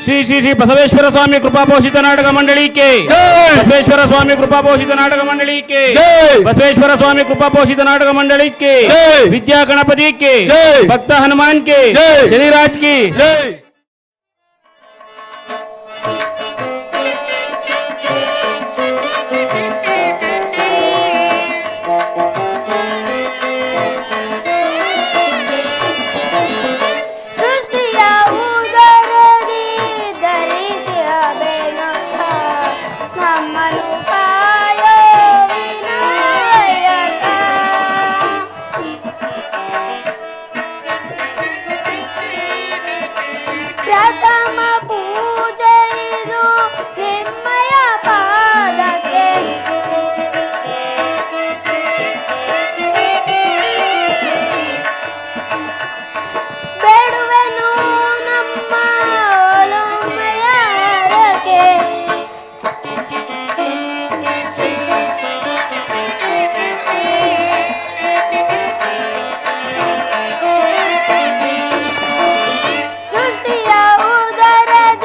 ಶ್ರೀ ಶ್ರೀ ಶ್ರೀ ಬಸವೇಶ್ವರ ಸ್ವಾಮಿ ಕೃಪಾಪೋಷಿತ ನಾಟಕ ಮಂಡಳಿಕೆ ಬಸವೇಶ್ವರ ಸ್ವಾಮಿ ಕೃಪಾಪೋಷಿತ ನಾಟಕ ಮಂಡಳಿಕೆ ಬಸವೇಶ್ವರ ಸ್ವಾಮಿ ಕೃಪಾಪೋಷಿತ ನಾಟಕ ಮಂಡಳಿಕೆ ವಿದ್ಯಾ ಗಣಪತಿ के भक्त हनुमान के शनिराज की ಸೃಷ್ಟಿಯ ಉದರದಿ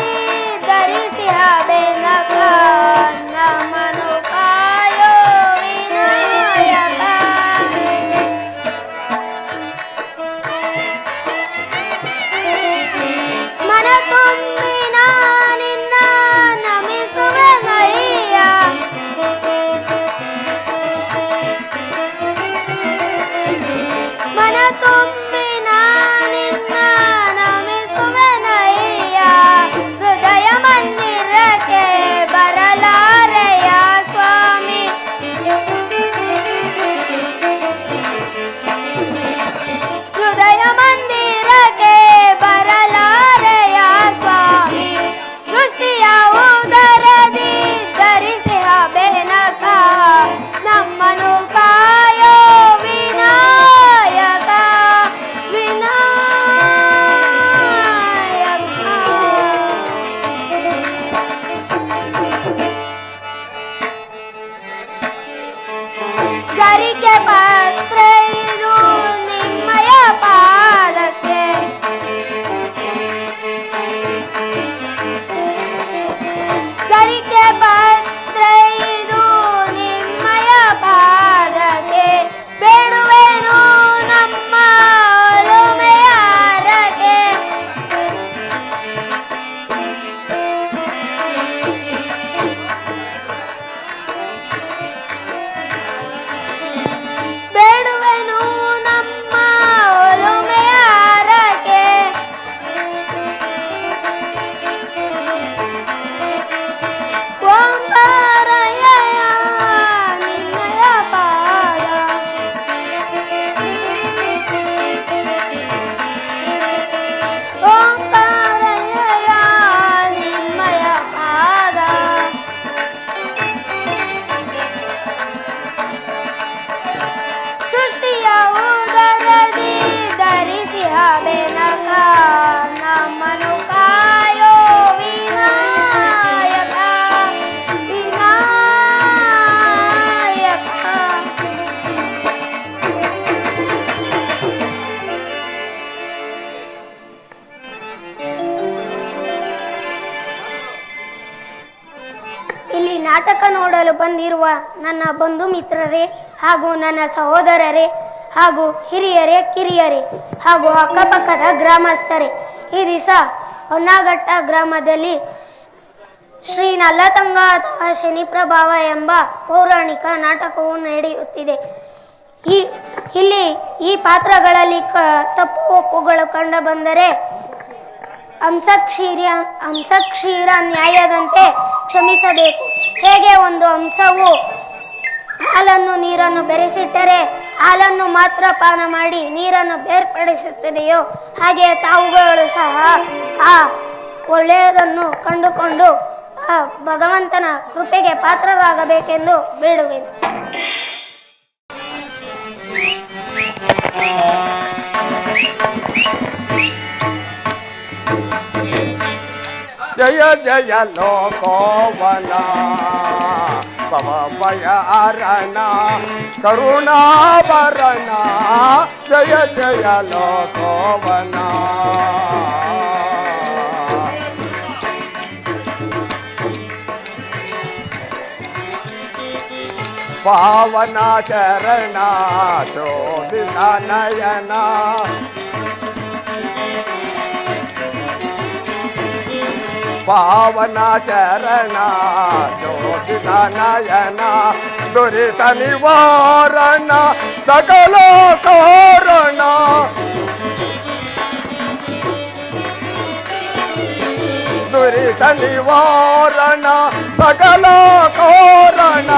ನಾಟಕ ನೋಡಲು ಬಂದಿರುವ ನನ್ನ ಬಂಧು ಮಿತ್ರರೇ ಹಾಗೂ ನನ್ನ ಸಹೋದರರೇ ಹಾಗೂ ಹಿರಿಯರೇ ಕಿರಿಯರೇ ಹಾಗೂ ಅಕ್ಕಪಕ್ಕದ ಗ್ರಾಮಸ್ಥರೇ, ಈ ದಿವಸ ಹೊನ್ನಾಘಟ್ಟ ಗ್ರಾಮದಲ್ಲಿ ಶ್ರೀ ನಲ್ಲತಂಗ ಅಥವಾ ಶನಿ ಪ್ರಭಾವ ಎಂಬ ಪೌರಾಣಿಕ ನಾಟಕವು ನಡೆಯುತ್ತಿದೆ. ಇಲ್ಲಿ ಈ ಪಾತ್ರಗಳಲ್ಲಿ ತಪ್ಪು ಒಪ್ಪುಗಳು ಕಂಡು ಬಂದರೆ ಹಂಸಕ್ಷೀರ ನ್ಯಾಯದಂತೆ ಕ್ಷಮಿಸಬೇಕು. ಹೇಗೆ ಒಂದು ಹಂಸವು ಹಾಲನ್ನು ನೀರನ್ನು ಬೆರೆಸಿಟ್ಟರೆ ಹಾಲನ್ನು ಮಾತ್ರ ಪಾನ ಮಾಡಿ ನೀರನ್ನು ಬೇರ್ಪಡಿಸುತ್ತದೆಯೋ, ಹಾಗೆ ತಾವುಗಳು ಸಹ ಆ ಒಳ್ಳೆಯದನ್ನು ಕಂಡುಕೊಂಡು ಆ ಭಗವಂತನ ಕೃಪೆಗೆ ಪಾತ್ರರಾಗಬೇಕೆಂದು ಬೇಡುವೆನು. ಜಯ ಜಯ ಲೋಕೋವನ ಭಯ ಅರಣ ಕರುಣಾಭರಣ, ಜಯ ಜಯ ಲೋಕೋವನ. ಪಾವನ ಶರಣ ಶೋಭಿತ ನಯನ, ಪಾವನ ಚರಣ ಶೋಭಿತ ನಯನ, ದುರಿತ ನಿವಾರಣ ಸಕಲ ಕಾರಣ, ದುರಿತ ನಿವಾರಣ ಸಕಲ ಕಾರಣ,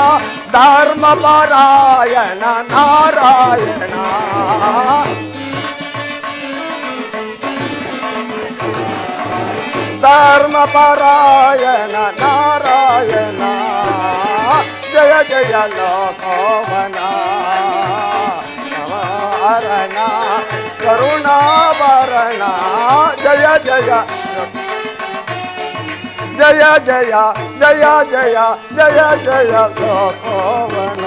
ಧರ್ಮ ಪರಾಯಣ ನಾರಾಯಣ. ಧರ್ಮ ಪರಾಯಣ ನಾರಾಯಣ, ಜಯ ಜಯ ಲೋಕೋವನ ಅರಣ ಕರುಣಾಭರಣ, ಜಯ ಜಯ ಜಯ ಜಯ ಜಯ ಜಯ ಜಯ ಜಯ ಲೋಕೋವನ.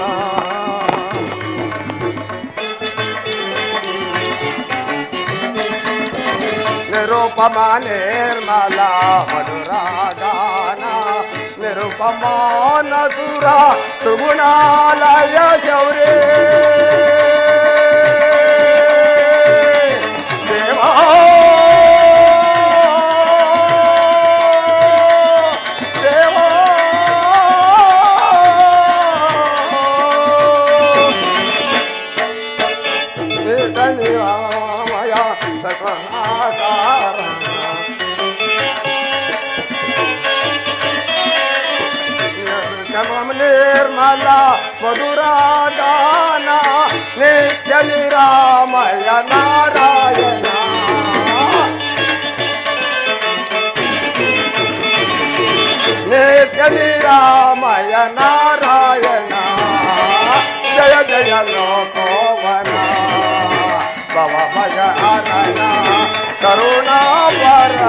ನಿರುಪಮ ನಿರ್ಮಲ ಮಧುರಾಗಾನ, ನಿರುಪಮಾನ ಸುರ ಸುಗುಣಾಲಯ ಗೌರೇ ದೇವಾ ದೇವಾ ಧನ್ಯವಾಮಯ ನಿರ್ಮಲ ಮಧುರಾಗಾನ, ನಿತ್ಯ ನಿರಾಮಯ ನಾರಾಯಣ, ನಿತ್ಯ ನಿರಾಮಯ ನಾರಾಯಣ, ಜಯ ಜಯ ಲೋಕೋವನ ಭಯ ಅರಣ ಕರುಣಾಭರಣ,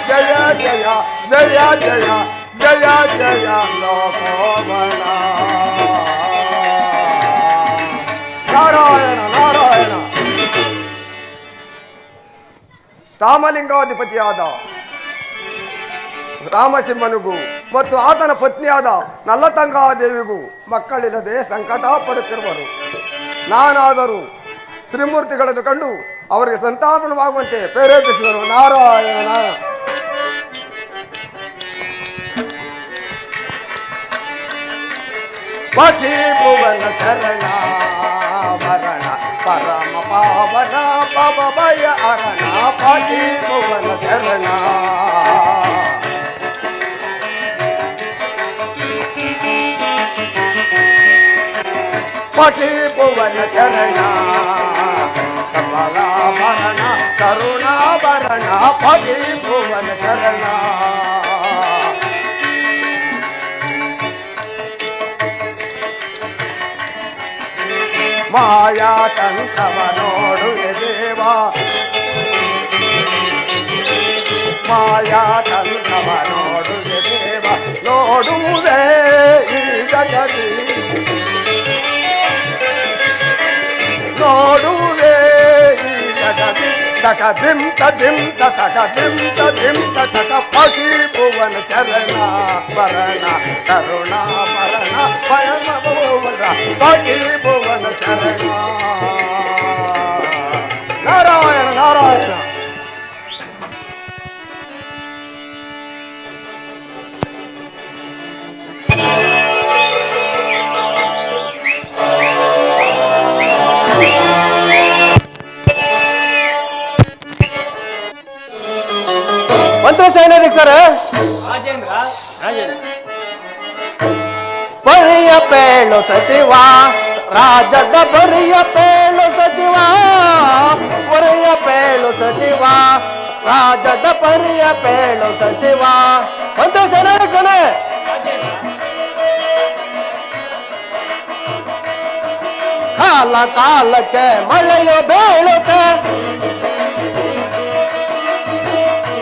ಜಯ ಜಯ ಜಯ ಜಯ ಜಯ ಜಯ ಲೋಕೋವನ. ನಾರಾಯಣ ನಾರಾಯಣ. ರಾಮಲಿಂಗಾಧಿಪತಿಯಾದ ರಾಮಸಿಂಹನಿಗೂ ಮತ್ತು ಆತನ ಪತ್ನಿಯಾದ ನಲ್ಲತಂಗಾದೇವಿಗೂ ಮಕ್ಕಳಿಲ್ಲದೆ ಸಂಕಟ ಪಡುತ್ತಿರುವರು. ನಾನಾದರೂ ತ್ರಿಮೂರ್ತಿಗಳನ್ನು ಕಂಡು ಅವರಿಗೆ ಸಂತಾಪನವಾಗುವಂತೆ ಪ್ರೇರೇಪಿಸಿದರು. ನಾರಾಯಣ. ಪತಿ ಭುವನ ಚರಣ ಮರಣ ಪರಮ ಪಾವನ ಪವ ಭಯ ಅರಣ, ಪತಿ ಭುವನ ಚರಣ ಪತಿ ಭುವನ ಚರಣ ಕಮಲಾಭರಣ ಕರುಣಾಭರಣ, ಪತಿ ಭುವನ ಚರಣ. ಮಾಯಾ ತಂತ್ರವ ನೋಡುವೆ ದೇವ, ಮಾಯಾ ತಂತ್ರವ ನೋಡುವೆ ದೇವ, ನೋಡುವೆ ಈ ಜಗದಿ, ನೋಡುವೆ ಈ ಜಗದಿ, ತಕ ದಿಂತ ದಿಂತ ತಕ ದಿಂತ ದಿಂತ ತಕ ಪತಿ ಭುವನ ಚರಣ ಭರಣ ಕರುಣಾಭರಣ ಪರಮ ಭುವನ ಪತಿ ಭುವನ ಶರಣ. ನಾರಾಯಣ ನಾರಾಯಣ. ಮಂತ್ರಿ ಸೈನ್ಯಾಧ್ಯಕ್ಷರೇ, ರಾಜೇಂದ್ರ ಬರಿಯ ಪೇಳು ಸಚಿವ, ರಾಜದ ಬರಿಯ ಪೇಳು ಸಚಿವ, ಬರಿಯ ಪೇಳು ಸಚಿವ, ರಾಜದ ಬರಿಯ ಪೇಳು ಸಚಿವ. ಮಂತ್ರಿ ಸೈನ್ಯಾಧ್ಯಕ್ಷರೇ, ಕಾಲ ಕಾಲಕ್ಕೆ ಮಳೆಯು ಬೀಳುತ್ತೆ,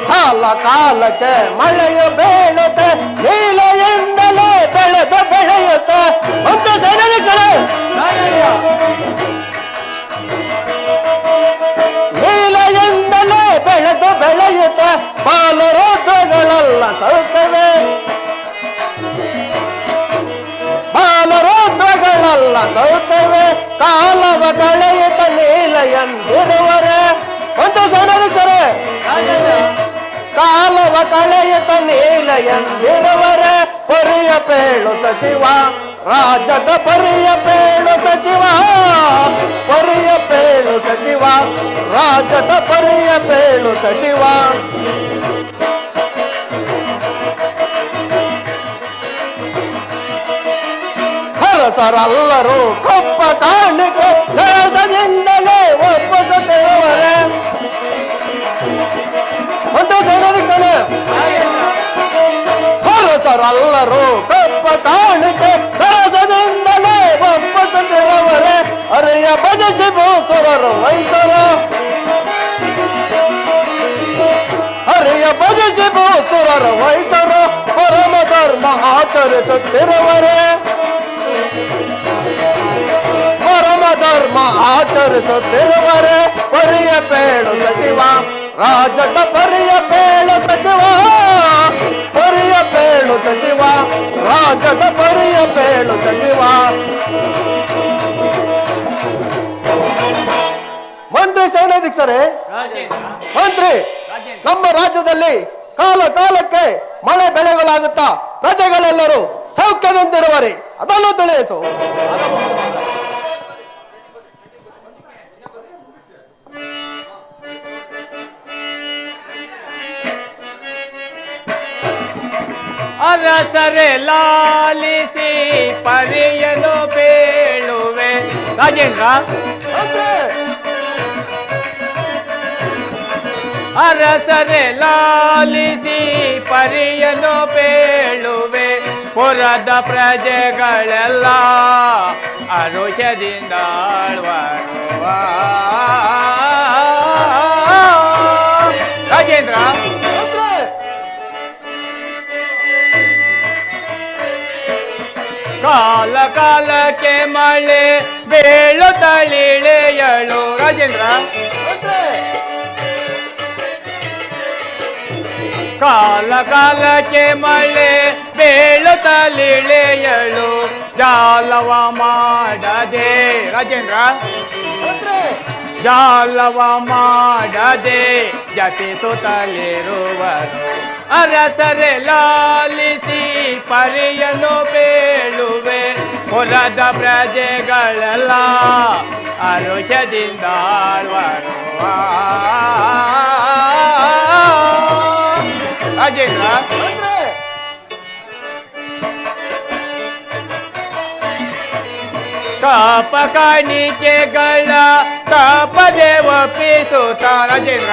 ಕಾಲ ಕಾಲಕ್ಕೆ ಮಳೆಯು ಬೀಳುತ್ತೆ, ನೀಲೆಯಿಂದಲೇ ಬೆಳೆದು ಬೆಳೆಯುತ್ತೆ. ಒಂದು ಸೈನಿಕರೇ, ನೀಲೆಯಿಂದಲೇ ಬೆಳೆದು ಬೆಳೆಯುತ್ತೆ, ಬಾಲರೋದ್ರಗಳೆಲ್ಲ ಸೌಖ್ಯವೇ, ಬಾಲರೋದ್ರಗಳೆಲ್ಲ ಸೌಖ್ಯವೇ, ಕಾಲವ ಕಳೆಯುತ್ತ ನೀಲ ಎಂದಿರುವರೆ. ಒಂದು ಸೈನಿಕರೇ, ಕಾಲವ ಕಳೆಯುತ್ತ ನೀಲ ಎಂದಿರುವರೆ, ಪರಿಯ ಪೇಳು ಸಚಿವ, ರಾಜದ ಪರಿಯ ಪೇಳು ಸಚಿವ, ಪರಿಯ ಪೇಳು ಸಚಿವ, ರಾಜದ ಪರಿಯ ಪೇಳು ಸಚಿವ. ಹರಸರಲ್ಲರೂ ಕೊಪ್ಪ ಕಾಣಿಕೆ ಸರಸದಿಂದಲೇ ಒಪ್ಪಿಸುತ್ತಿರುವರೆ. ಒಂದು ಸೈನಿಕರೇ, ಹರಸರಲ್ಲರೂ ಕೊಪ್ಪ ಕಾಣಿಕೆ ಸರಸದಿಂದಲೇ ಒಪ್ಪಿಸುತ್ತಿರುವರೆ. ಅರೆಯ ಭಜಿಸಿ ಭೂಸುರರು ವೈಸರ, ಹರಿಯ ಭಜಿಸಿ ಭೂಸುರರು ವೈಸರು, ಪರಮ ಧರ್ಮ ಆಚರಿಸುತ್ತಿರುವರೆ, ಪರಮ ಧರ್ಮ ಆಚರಿಸುತ್ತಿರುವರೆ. ಪರಿಯ ಪೇಳು ಸಚಿವ, ರಾಜದ ಪರಿಯ ಪೇಳು ಸಚಿವ, ಪರಿಯ ಪೇಳು ಸಚಿವ, ರಾಜದ ಪರಿಯ ಪೇಳು ಸಚಿವ. ಮಂತ್ರಿ ಸೈನ್ಯಾಧ್ಯಕ್ಷರೇ, ಮಂತ್ರಿ, ನಮ್ಮ ರಾಜ್ಯದಲ್ಲಿ ಕಾಲ ಕಾಲಕ್ಕೆ ಮಳೆ ಬೆಳೆಗಳಾಗುತ್ತಾ ಪ್ರಜೆಗಳೆಲ್ಲರೂ ಸೌಖ್ಯದಿಂದಿರುವರೆ, ಅದನ್ನು ತಿಳಿಸು. ಅರಸರೆ ಲಾಲಿಸಿ ಪರಿಯನು ಬೇಳುವೆ. ರಾಜೇಂದ್ರ, ಅರಸರೆ ಲಾಲಿಸಿ ಪರಿಯನು ಬೇಳುವೆ, ಪುರದ ಪ್ರಜೆಗಳೆಲ್ಲ ಅರುಷದಿಂದ ಆಳ್ವರು. ರಾಜೇಂದ್ರ, ಕಾಲ ಕಾಲಕ್ಕೆ ಮಳೆ ಬೀಳುತ್ತಳಿಳೆಯಳು. ರಾಜೇಂದ್ರ, ಕಾಲ ಕಾಲಕ್ಕೆ ಮಳೆ ಬೀಳುತ್ತಳಿಳೆಯಳು, ಜಾಲವ ಮಾಡದೆ. ರಾಜೇಂದ್ರ, ಜಾಲವ ಮಾಡದೆ ಜಪಿಸುತ್ತಲಿರುವರು. ಅರಸರೆ ಲಾಲಿಸಿ ಪರಿಯನು ಬೇಳುವೆ, ಪುರದ ಪ್ರಜೆಗಳೆಲ್ಲ ಅರುಷದಿಂದ ಆಳ್ವರು. ರಾಜೇಂದ್ರ, ಕಾಪ ಕಾಣಿಕೆಗಳ ತಪದೆ ಒಪ್ಪಿಸುತ್ತ. ರಾಜೇಂದ್ರ,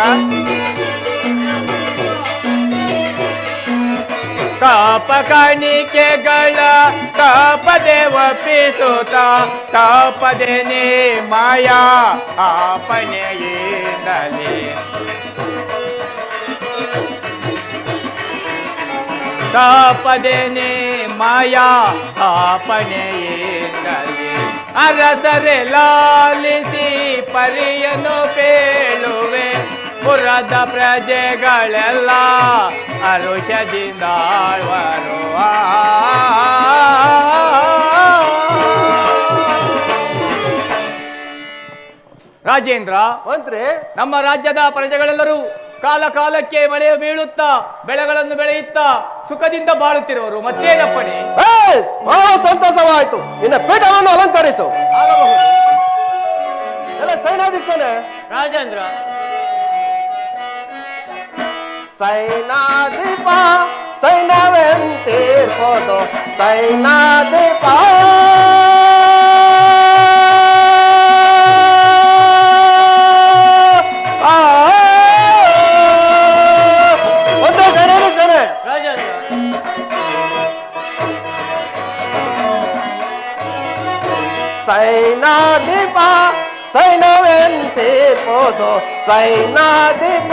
ಕಾಪ ಕಾಣಿಕೆಗಳ ತಪದೆ ಒಪ್ಪಿಸುತ್ತ, ತಪದೆ ಮಾಯ ಆಪಣೆಯಿಂದಲೇ, ತಪದೆ ಮಾಯಾ ಆಪಣೆಯಿಂದಲೇ. ಅರಸರೆ ಲಾಲಿಸಿ ಪರಿಯನು ಬೇಳುವೆ, ಪುರದ ಪ್ರಜೆಗಳೆಲ್ಲ ರೋಷದಿಂದ ಆಳ್ವರು. ರಾಜೇಂದ್ರ, ಮಂತ್ರಿ, ನಮ್ಮ ರಾಜ್ಯದ ಪ್ರಜೆಗಳೆಲ್ಲರೂ ಕಾಲ ಕಾಲಕ್ಕೆ ಮಳೆ ಬೀಳುತ್ತಾ ಬೆಳೆಗಳನ್ನು ಬೆಳೆಯುತ್ತಾ ಸುಖದಿಂದ ಬಾಳುತ್ತಿರುವರು. ಮತ್ತೇನಪ್ಪಣೆ? ಬಹಳ ಸಂತೋಷವಾಯಿತು. ಇನ್ನು ಪೀಠವನ್ನು ಅಲಂಕರಿಸು. ಆಗಬಹುದು. ಎಲ್ಲ ಸೈನಾಧೀಕ್ಷನೇ. ರಾಜೇಂದ್ರ, ಸೈನಾಧಿಪ ಸೈನ್ಯವೆಂತೀರ್ಬೋದು ಸೈನಾಧಿಪ ಒಂದೇ ಸೈನಾಧೀಕ್ಷನೇ. ರಾಜೇಂದ್ರ, ಸೈನಾಧಿಪ ಸೈನ್ಯವೆಂತೀರ್ಬೋದು ಸೈನಾಧಿಪ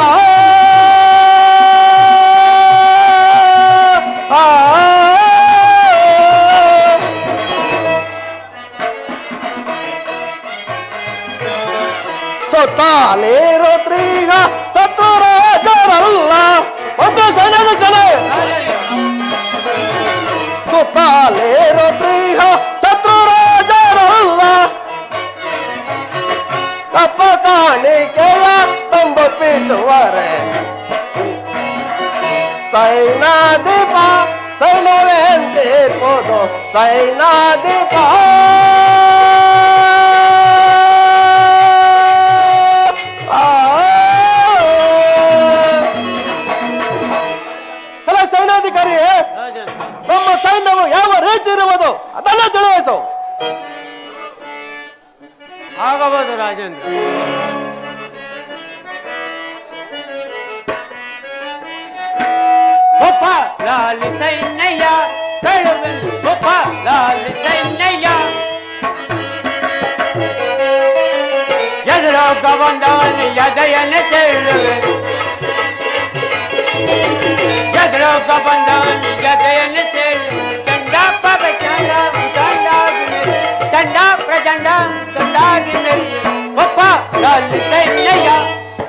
ಸುತ್ತಾಲೇರೋ ತ್ರೀಗ ಶತ್ರು ರಾಜರಲ್ಲ ಒಂದು ಸೈನ್ಯಕ್ಷಣೆ. ಸುತ್ತಾಲೇರೋ ತ್ರೀಗ ಶತ್ರು ರಾಜರಲ್ಲ ತಪ್ಪ ಕಾಣಿಕೆಯ ತಂದೊಪ್ಪಿಸುವರೆ ಸೈನಾಧಿಪ ಸೈನ್ಯವೆಂದಿರ್ಬೋದು ಸೈನಾಧಿಪ ಅಲ್ಲ ಸೈನಾಧಿಕಾರಿಯೇ, ನಮ್ಮ ಸೈನ್ಯವು ಯಾವ ರೀತಿ ಇರುವುದು ಅದನ್ನು ತಿಳಿಸು. ಆಗಬಹುದು ರಾಜೇಂದ್ರ. ಒಪ್ಪ ಲಾಲಿ ಸೈನ್ಯ ಕಳುವೆನು, ಒಪ್ಪ ಲಾಲಿ ಸೈನ್ಯ ಎದುರೋಗ ಬಂದವನು ಎದೆಯನ್ನು ಚೆಲ್ಲುವೆ, ಎದುರೋಗ ಬಂದವನು ಎದೆಯನ್ನು ಚೆಲ್ಲು. ಚಂಡ ಪ್ರಚಂಡ ಚಂಡ ಪ್ರಚಂಡ ಚಂಡಾಗಿ ಒಪ್ಪ ಲಾಲಿ ಸೈನ್ಯ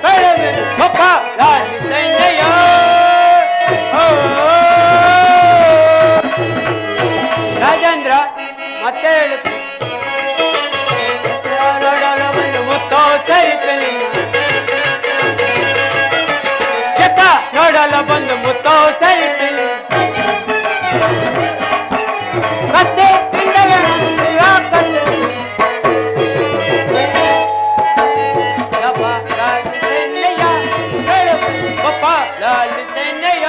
ಕಳುವೆನು, ಒಪ್ಪ ಲಾಲಿ ಸೈನ್ಯ. ರಾಜೇಂದ್ರ ಮತ್ತೆ ಹೇಳುತ್ತೆ, ನೋಡಲು ಮುತ್ತೋ ಸರಿತೇನೆ, ಎತ್ತ ನೋಡಲು ಬಂದು ಮುತ್ತೋ ಸರಿತೇನೆ, ಕತ್ತೆ ತಿಂಡವೇ ಒಪ್ಪ ಲಾಲಿ ಸೈನ್ಯ.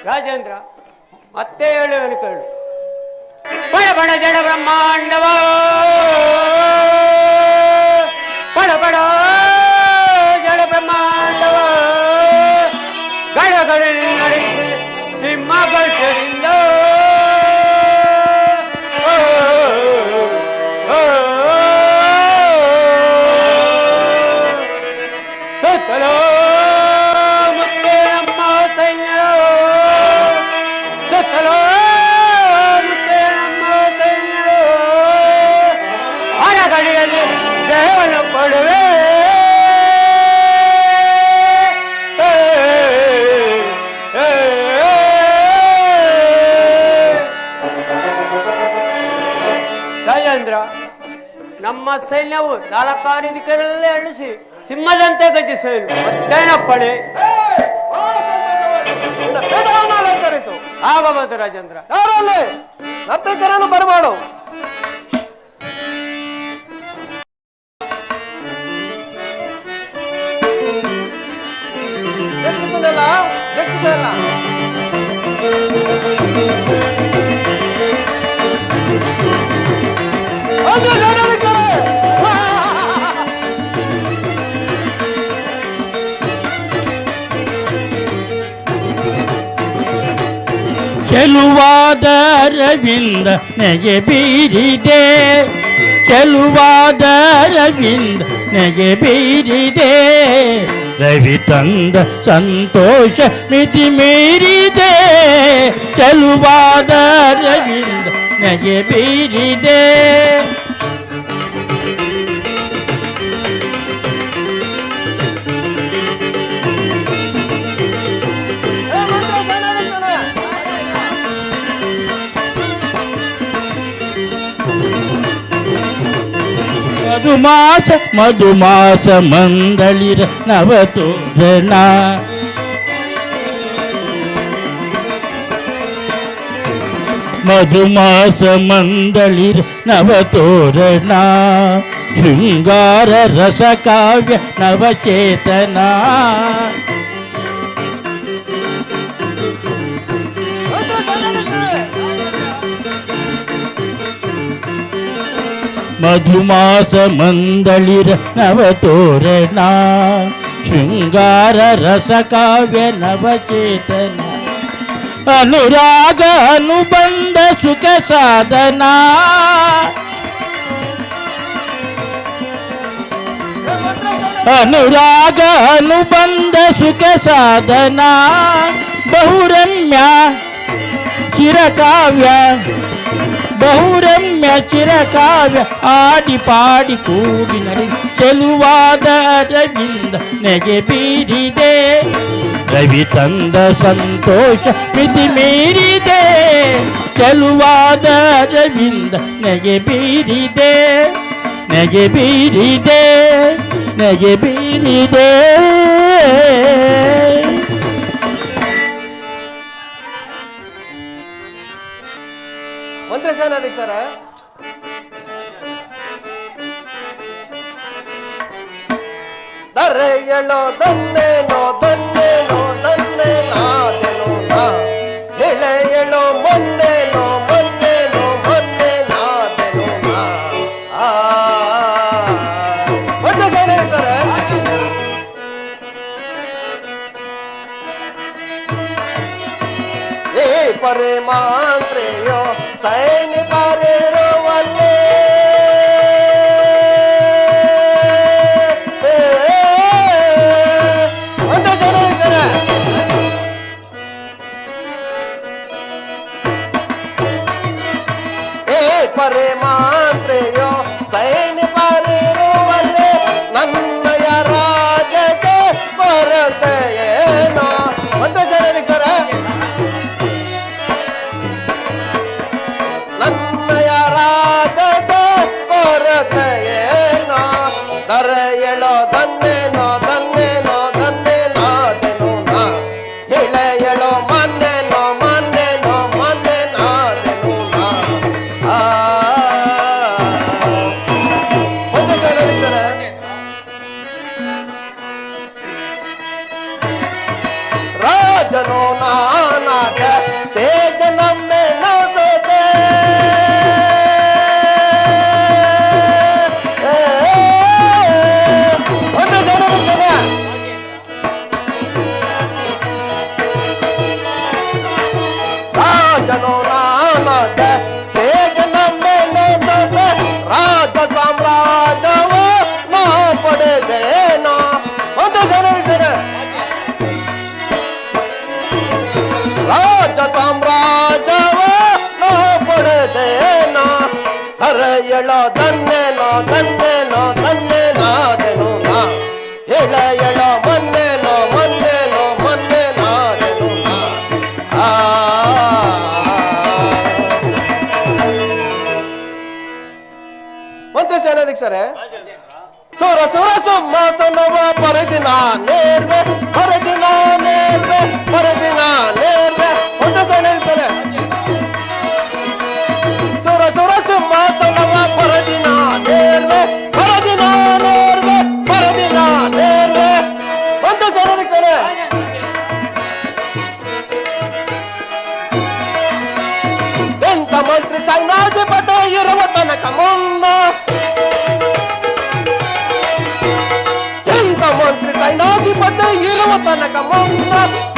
ರಾಜೇಂದ್ರ ಮತ್ತೆ ಹೇಳುವನು ಕೇಳು. ಬಡ ಬಡ ಜಡ ಬ್ರಹ್ಮಾಂಡವ ಬಡ ಬಡ ಜಡ ಬ್ರಹ್ಮಾಂಡವ ಗಡಗಡ ನಡೆಸಿ ಸಿಂಹಗಳಿಂದ ಸುತ್ತಲೋ ಮುತ್ತೆ ನಮ್ಮ ಸೈನ್ಯ, ಸುತ್ತಲೋ ಮುತ್ತೆ ನಮ್ಮ ಸೈನ್ಯ, ಹೊರಗಡೆಯಲ್ಲಿ ದೇವನು ಕೊಡುವೆ. ರಾಜೇಂದ್ರ, ನಮ್ಮ ಸೈನ್ಯವು ನಾಲ್ಕಾರಿದಿಕರಲ್ಲೇ ಅಳಿಸಿ ಸಿಂಹದಂತೆ ಗತಿಸಲು ಮತ್ತೇನಪ್ಪಣೆ? ಪೀಠವನ್ನು ಅಲಂಕರಿಸು. ಆಗಬಹುದು ರಾಜೇಂದ್ರ. ಯಾರಲ್ಲಿ ನರ್ತಕರನ್ನು ಬರಮಾಡು. ದೀಕ್ಷಿತನೆಲ್ಲ ದೀಕ್ಷಿತನೆಲ್ಲ ಚೆಲುವಾದ ಅರವಿಂದ ನೆಗೆ ಬೀರಿದೆ, ಚೆಲುವಾದ ಅರವಿಂದ ನೆಗೆ ಬೀರಿದೆ, ರವಿ ತಂದ ಸಂತೋಷ ಮಿತಿ ಮೀರಿದೆ, ಚೆಲುವಾದ ಅರವಿಂದ ನೆಗೆ ಬೀರಿದೆ. ಮಧುಮಾಸ ಮಂದಳಿರ ನವತೋರಣ ಮಧುಮಾಸ ಮಂದಳಿರ ನವತೋರಣ ಶೃಂಗಾರ ರಸ ಕಾವ್ಯ ನವಚೇತನ ಮಧುಮಾಸ ಮಂದಳಿರ ನವತೋರಣ ಶೃಂಗಾರ ರಸ ಕಾವ್ಯ ನವಚೇತನ ಅನುರಾಗ ಅನುಬಂಧ ಸುಖ ಸಾಧನ ಅನುರಾಗ ಅನುಬಂಧ ಸುಖ ಸಾಧನ ಬಹುರಮ್ಯ ಚಿರಕಾವ್ಯ ಬಹುರಮ್ಯ ಚಿರಕಾವ್ಯ ಆಡಿ ಪಾಡಿ ಕೂಡಿ ನರಿ ಚೆಲುವಾದ ಅರವಿಂದ ನೆಗೆ ಬೀರಿದೆ ರವಿ ತಂದ ಸಂತೋಷ ಮಿತಿ ಮೀರಿದೆ ಚೆಲುವಾದ ಅರವಿಂದ ನೆಗೆ ಬೀರಿದೆ ನೆಗೆ ಬೀರಿದೆ ನೆಗೆ ಬೀರಿದೆ ಮಂತ್ರಿ ಸೇನಾಧಿಕ ಸರ ದರೆ ಎಳೋ ದನ್ನೇನೋ ದನ್ನೇನೋ ದನ್ನೆ ನಾದೆನೋ ನಾ ನಿಳೆ ಎಳೋ ಮೊನ್ನೇನೋ ಮೊನ್ನೇನೋ ಮೊನ್ನೆ ನಾದೆನೋ ನಾ ಮಂತ್ರಿ ಸೇನಾಧಿಕ ಸರ ಏ ಪರಮಾಂತ್ರೆಯೋ ಸೈನಿ ಪಾರಿರುವಲ್ಲೇ ಒಂದು ಜನ ಜನ ಏ ಪರಮಾಂತ್ರೆಯೋ ಸೈನಿ ಪಾರಿರುವಲ್ಲೇ ನನ್ನಯ ರಾಜಕ್ಕೆ ಕೊರತೆಯೇನೋ ಒಂದು ಜನ ಸರ ನನ್ನಯ ರಾಜದ ಕೊರತೆಯೇನೋ ದರ ಎಳೋ ದನ್ನೇನೋ ದನ್ನೇನೋ ದನ್ನೆ ನಾದೆನೋ ನಾ ಇಳ ಎಳೋ ಮೊನ್ನೆನೋ ಮೊನ್ನೆನೋ ಮೊನ್ನೆ ನಾದೆನೋ ನಾ ಒಂದು ಜನ ರಾಜನೋ ನಾನಾದ ತೇಜ ನಮ್ಮೆ ನಸದೆ ಒಂದು ಜನ ರಾಜನೋ ನಾನಾದ ತೇಜ ನಮ್ಮೆ ನಸದೆ ರಾಜ ಸಾಮ್ರಾಜ್ಯವ ನಾ ಪಡೆದೇನೋ ಒಂದು ಜನ ರಾಜ ಸಾಮ್ರಾಜ್ಯವ ನಾ ಪಡೆದೇನೋ ಹರ ಎಳೋ ದನ್ನೇನೋ ದನ್ನೇನೋ ದನ್ನೆ ನಾದೆನೋ ನಾ ಎಳ ಎಳೋ ಮೊನ್ನೆನೋ ಮೊನ್ನೆನೋ ಮೊನ್ನೆ ನಾದೆನೋ ನಾ ಮಂತ್ರಿ ಸೇನಾಧಿಕ ಸರ ಸುರ ಸುರ ಸಿಂಹಾಸನವ ಪರದಿನ ನೇರ್ವೆ ಪರದಿನ ನೇರ್ವೆ ಪರದಿನ ನೇರ್ವೆ ಒಂದು ಸೇನಾಧಿಕ ಸುರ ಸುರ ಸಿಂಹಾಸನವ ಪರದಿನ ನೇರ್ವೆ ಪರದಿನ ನೇರ್ವೆ ಪರದಿನ ನೇರ್ವೆ ಒಂದು ಸೇನಾಧಿಕ ಸರ ಎಂತ ಮಂತ್ರಿ ಸೈನ್ಯಾಧಿಪತಿ ಇರುವ ತನಕ ಮುನ್ನ ಎಂತ ಮಂತ್ರಿ ಸೈನ್ಯಾಧಿಪತಿ ಇರುವ ತನಕ ಮುನ್ನ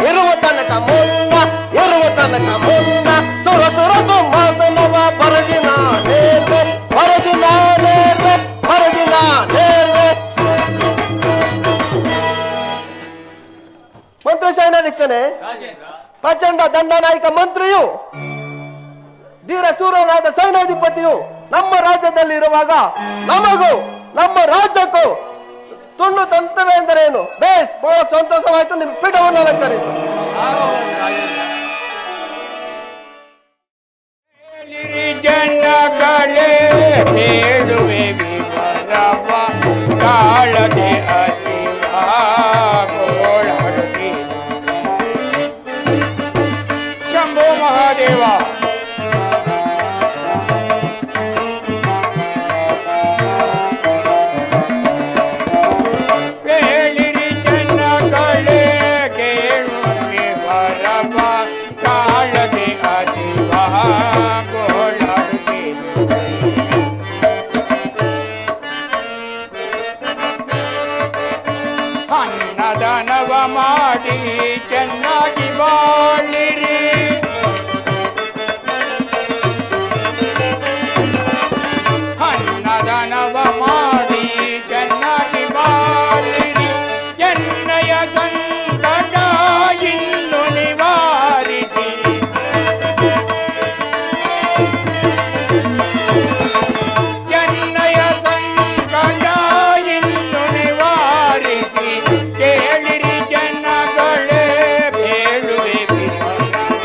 ಇರುವ ತನಕ ಮುನ್ನ ಇರುವ ತನಕ ಮುನ್ನ ಸುರ ಸುರ ಸಿಂಹಾಸನವ ಪರದಿನ ನೇರ್ವೆ ಪರದಿನ ನೇರ್ವೆ ಪರದಿನ ನೇರ್ವೆ ಮಂತ್ರಿ ಸೇನಾಧೀಕ್ಷನೆ ಪ್ರಚಂಡ ದಂಡನಾಯಕ ಮಂತ್ರಿಯು ಧೀರ ಸೂರನಾದ ಸೈನ್ಯಾಧಿಪತಿಯು ನಮ್ಮ ರಾಜ್ಯದಲ್ಲಿರುವಾಗ ನಮಗೂ ನಮ್ಮ ರಾಜ್ಯಕ್ಕೂ ತುಂಡು ತಂತ್ರ ಎಂದರೇನು ಬೇಸ್ ಬಹಳ ಸಂತೋಷವಾಯಿತು. ನಿಮ್ಮ ಪೀಠವನ್ನು ಅಲಂಕರಿಸು. ಜನಗಳೇ ಹೇಳುವೆ ವಿವರ ಬರವ ತಾಳದೆ ಹಸಿವ ಗೋಳಾಡುತ್ತಿ ಶಂಭೋ ಮಹಾದೇವ. ಕೇಳಿರಿ ಜನಗಳೇ ಕೇಳುವೆ ಬರವ ತಾಳದೆ ಹಸಿವ ಗೋಳಾಡುತ್ತಿ ಅನ್ನದಾನವ ಮಾಡಿ ಚೆನ್ನಾಗಿ ಬಾಳಿರಿ. ಅನ್ನದಾನವ ಮಾಡಿ ಚೆನ್ನಾಗಿ ಬಾಳಿರಿ. ಎನ್ನಯ ಸಂಕಟ ಇನ್ನು ನಿವಾರಿಸಿ ಎನ್ನಯ ಸಂಕಟ ಇನ್ನು ನಿವಾರಿಸಿ. ಕೇಳಿರಿ ಜನಗಳೇ ಬೇಳುವೆ ಬಿಡವ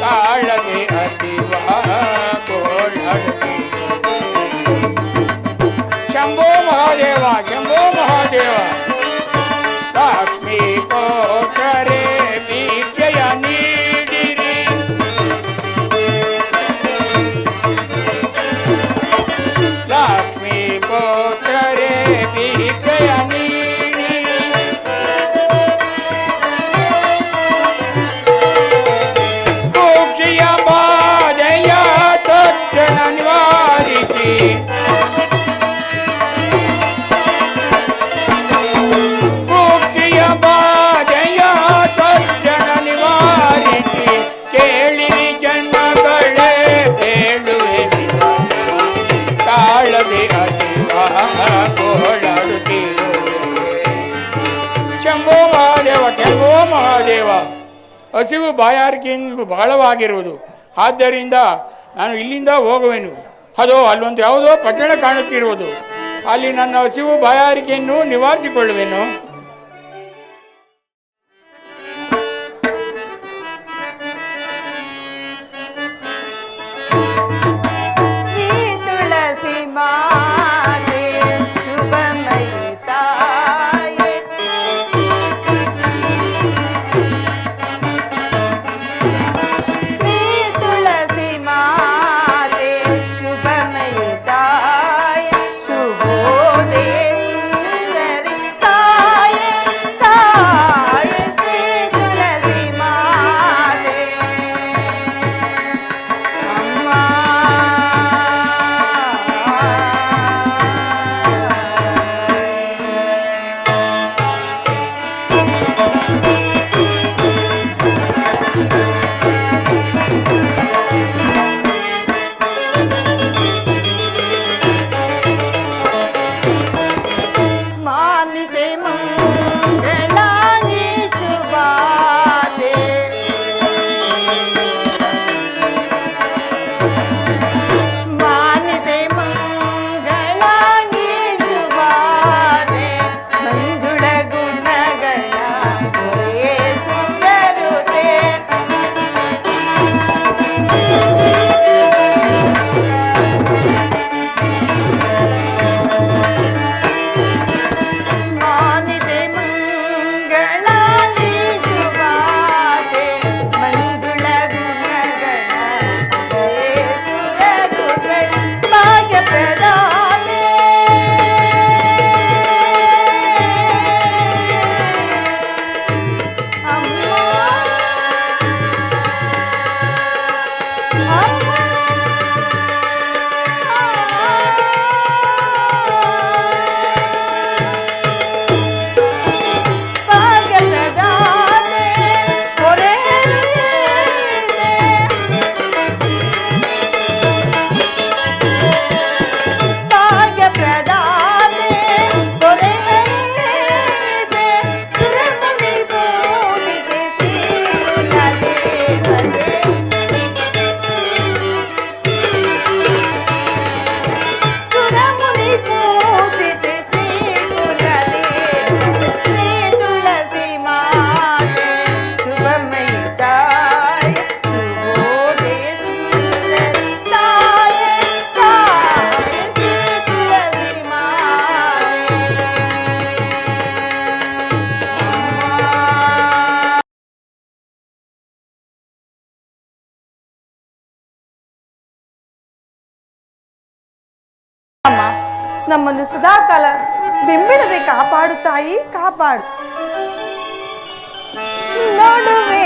ತಾಳದೆ ಹಸಿವ ಗೋಳಾಡುತ್ತಿ ಶಂಭೋ ಮಹಾದೇವ ಶಂಭೋ ಮಹಾದೇವ. ಲಕ್ಷ್ಮೀ ಕೋಟರೆ ಭಿಕ್ಷೆಯ ನೀಡಿರಿ. ಲಕ್ಷ್ಮೀ ಕೋಟರೆ ಭಿಕ್ಷೆಯ ನೀಡಿರಿ. ಕುಕ್ಷಿಯ ಬಾಧೆಯ ತಕ್ಷಣ ನಿವಾರಿಸಿ. ಕುಕ್ಷಿಯ ಬಾಧೆಯ ತಕ್ಷಣ ನಿವಾರಿಸಿ. ಕೇಳಿರಿ ಜನಗಳೇ ಬೇಳುವೆ ತಾಳದೆ ಹಸಿವ ಗೋಳಾಡುತ್ತೀರೋ. ಶಂಭೋ ಮಹಾದೇವ ಶಂಭೋ ಮಹಾದೇವ. ಹಸಿವು ಬಾಯಾರಿಕೆಯಿಂದ ಬಹಳವಾಗಿರುವುದು. ಆದ್ದರಿಂದ ನಾನು ಇಲ್ಲಿಂದ ಹೋಗುವೆನು. ಅದೋ ಅಲ್ಲೊಂದು ಯಾವುದೋ ಪಟ್ಟಣ ಕಾಣುತ್ತಿರುವುದು. ಅಲ್ಲಿ ನನ್ನ ಹಸಿವು ಬಾಯಾರಿಕೆಯನ್ನು ನಿವಾರಿಸಿಕೊಳ್ಳುವೆನು. ಶ್ರೀ ತುಳಸಿ ಮಾತೆ ಶುಭಮಯಿ ತಾಯೇ ಶ್ರೀ ತುಳಸಿ ಮಾತೆ ಶುಭಮಯಿ ತಾಯೇ ಶುಭೋದಯ ಸುಂದರಿ ತಾಯೇ ನಮ್ಮನ್ನು ಸದಾಕಾಲ ಬೆಂಬಿಡದೆ ಕಾಪಾಡು ತಾಯಿ, ಕಾಪಾಡು. ನೋಡುವೆ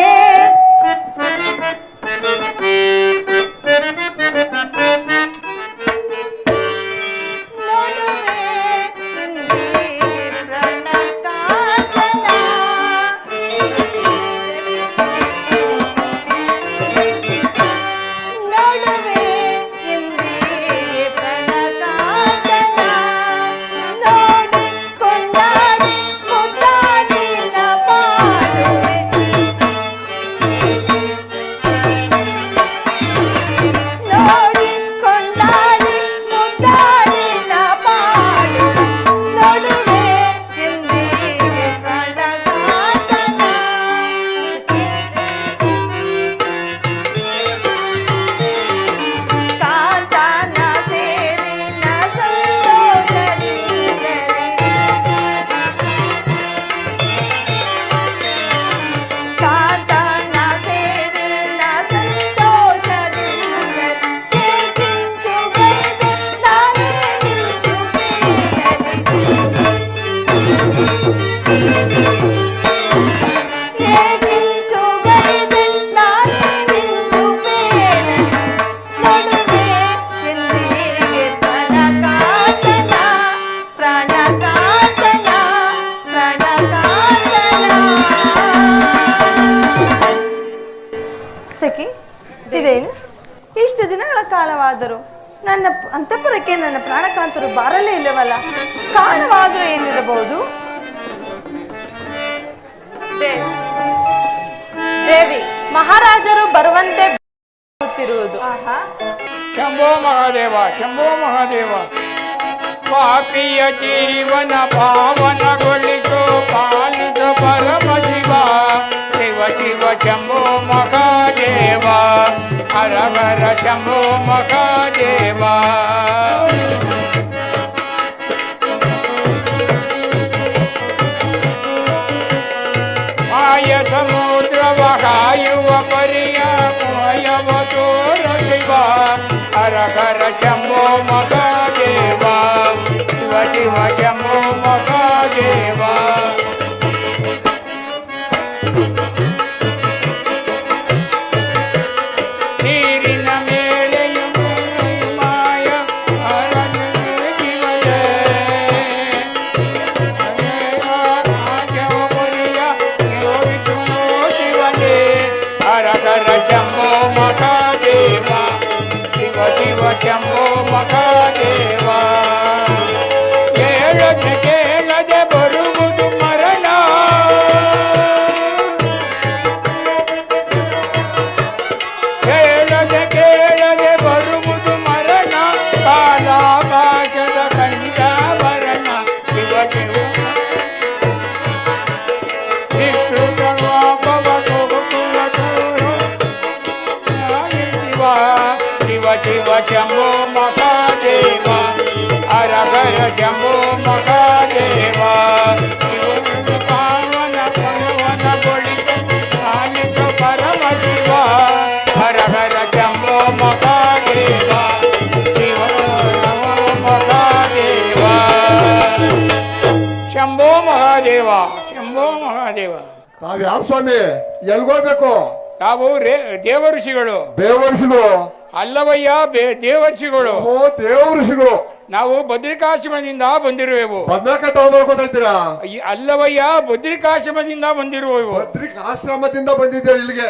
ಸಖಿ, ಇದೇನು ಇಷ್ಟು ದಿನಗಳ ಕಾಲವಾದರೂ ನನ್ನ ಅಂತಃಪುರಕ್ಕೆ ನನ್ನ ಪ್ರಾಣಕಾಂತರು ಬಾರಲೇ ಇಲ್ಲವಲ್ಲ? ಕಾರಣವಾದರೂ ಏನಿರಬಹುದು? ದೇವಿ, ಮಹಾರಾಜರು ಬರುವಂತೆ ಗೊತ್ತಿರುವುದು. ಶಂಭೋ ಮಹಾದೇವ, ಶಂಭೋ ಮಹಾದೇವ. ಪಾಪಿಯ ಜೀವನ ಪಾವನಗೊಳಿಸು, ಪಾಲಿಸು ಪರಮ ಶಿವ. ಶಿವ ಶಿವ ಶಂಭೋ ಮಹಾದೇವ, ಹರ ಹರ ಶಂಭೋ ಮಹಾದೇವ. ಮಾಯ ಸಮುದ್ರವ ಕಾಯುವ ಪರಿಯ ಮಾಯವ ತೋರ ಶಿವ. ಹರ ಹರ ಶಂಭೋ ಮಹಾದೇವ, ಶಿವ ಶಿವ ಶಂಭೋ ಮಹಾದೇವ. ನೀರಿನ ಮೇಲೆಯು ಮಾಯ ಹರನು ಶಿವಯೇ. ಹರ ಹರ ಶಂಭೋ ಮಹಾದೇವ, ಶಿವ ಶಿವ ಶಂಭೋ ಮಹಾದೇವ. ಕೇಳದೆ ಕೇಳದೆ ಬರುವುದು ಮರಣ, ಕೇಳದೆ ಕೇಳದೆ ಬರುವುದು ಮರಣ. ಕಾಲಾಕಾಶದ ಕಂಠಾಭರಣ, ಶಿವ ಶಿವ ಶಿವ ಶಿವ ಶಂಭೋ ಮಹಾದೇವ, ಹರ ಹರ ಶಂಭೋ ಮಹಾದೇವ. ಪಾವನ ಪವನಗೊಳಿಸು, ಪಾಲಿಸು ಪರಮ ಶಿವ. ಹರ ಹರ ಶಂಭೋ ಮಹಾದೇವ, ಶಿವ ಮಹಾದೇವ. ಶಂಭೋ ಮಹಾದೇವ, ಶಂಭೋ ಮಹಾದೇವ. ತಾವ್ಯಾವ ಸ್ವಾಮಿ? ಎಲ್ಗೋಗ್ಬೇಕು? ತಾವು ದೇವಋಷಿಗಳು. ದೇವಋಷಿಗಳು ಅಲ್ಲವಯ್ಯ, ದೇವರ್ಷಿಗಳು. ಓ, ದೇವಋಷಿಗಳು. ನಾವು ಬದ್ರಿಕಾಶ್ರಮದಿಂದ ಬಂದಿರುವೆವು. ಬದ್ರಕ ತಗೊಂಡ್ಬರ್ಕೋತಾಯ್ತೀರಾ? ಅಲ್ಲವಯ್ಯ, ಬದ್ರಿಕಾಶ್ರಮದಿಂದ ಬಂದಿರುವೆವು. ಬದ್ರಿಕಾಶ್ರಮದಿಂದ ಬಂದಿದ್ದೀರಾ ಇಲ್ಲಿಗೆ?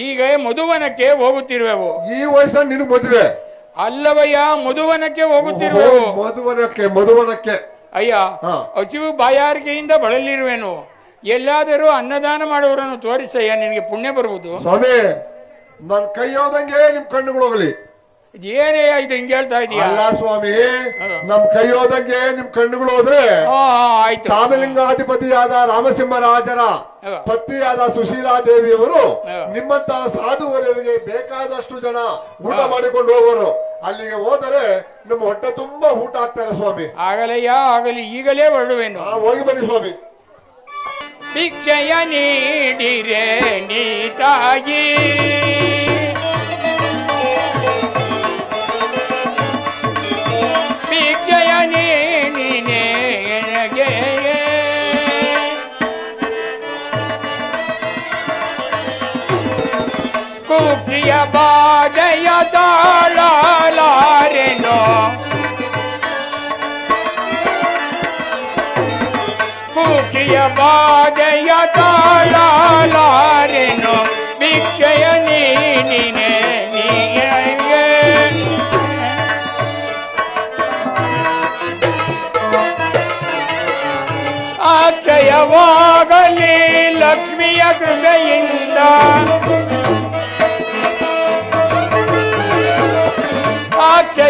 ಈಗ ಮಧುವನಕ್ಕೆ ಹೋಗುತ್ತಿರುವೆವು. ಈ ವಯಸ್ಸಲ್ಲಿ ನಿನಗೆ ಮದುವೆ? ಅಲ್ಲವಯ್ಯ, ಮಧುವನಕ್ಕೆ ಹೋಗುತ್ತಿರುವೆವು. ಮಧುವನಕ್ಕೆ ಅಯ್ಯ, ಹಸಿವು ಬಾಯಾರಿಕೆಯಿಂದ ಬಳಲಿರುವೆನು. ಎಲ್ಲಾದರೂ ಅನ್ನದಾನ ಮಾಡುವವರನ್ನು ತೋರಿಸಯ್ಯ, ನಿನಗೆ ಪುಣ್ಯ ಬರುವುದು. ಸ್ವಾಮಿ, ನನ್ ಕೈ ಹೋದಂಗೆ ನಿಮ್ ಕಣ್ಣುಗಳು ಹೋಗ್ಲಿ. ಏನೇ ಇದು ಹಿಂಗೆ ಹೇಳ್ತಾ ಇದೀಯ? ಅಲ್ಲ ಸ್ವಾಮಿ, ನಮ್ ಕೈ ಹೋದಂಗೆ ನಿಮ್ ಕಣ್ಣುಗಳು ಹೋದ್ರೆ ಆಯ್ತು. ಕಾಮಲಿಂಗಾಧಿಪತಿಯಾದ ರಾಮಸಿಂಹರಾಜರ ಪತ್ನಿಯಾದ ಸುಶೀಲಾ ದೇವಿಯವರು ನಿಮ್ಮಂತ ಸಾಧುವರಿಗೆ ಬೇಕಾದಷ್ಟು ಜನ ಊಟ ಮಾಡಿಕೊಂಡು ಹೋಗೋರು. ಅಲ್ಲಿಗೆ ಹೋದರೆ ನಮ್ಮ ಹೊಟ್ಟೆ ತುಂಬಾ ಊಟ ಹಾಕ್ತಾರೆ ಸ್ವಾಮಿ. ಆಗಲಯ್ಯ, ಆಗಲಿ, ಈಗಲೇ ಹೊರಡುವೆನು. ಹೋಗಿ ಬನ್ನಿ ಸ್ವಾಮಿ. ಭಿಕ್ಷೆಯ ನೀಡಿರೆ ನೀ ತಾಯಿ, ಭಿಕ್ಷೆಯ ನೀ ಕುಕ್ಷಿಯ ಬಾಧೆಯ ತಾಳಲಾರೆನೋ ಕುಕ್ಷಿಯ ಬಾಧೆಯ ತಾಳಲಾರೆನೋ ಭಿಕ್ಷೆಯ ನೀನೆ ನೀಗೆ ಅಕ್ಷಯವಾಗಲಿ ಲಕ್ಷ್ಮಿಯ ಕೃಪೆಯಿಂದ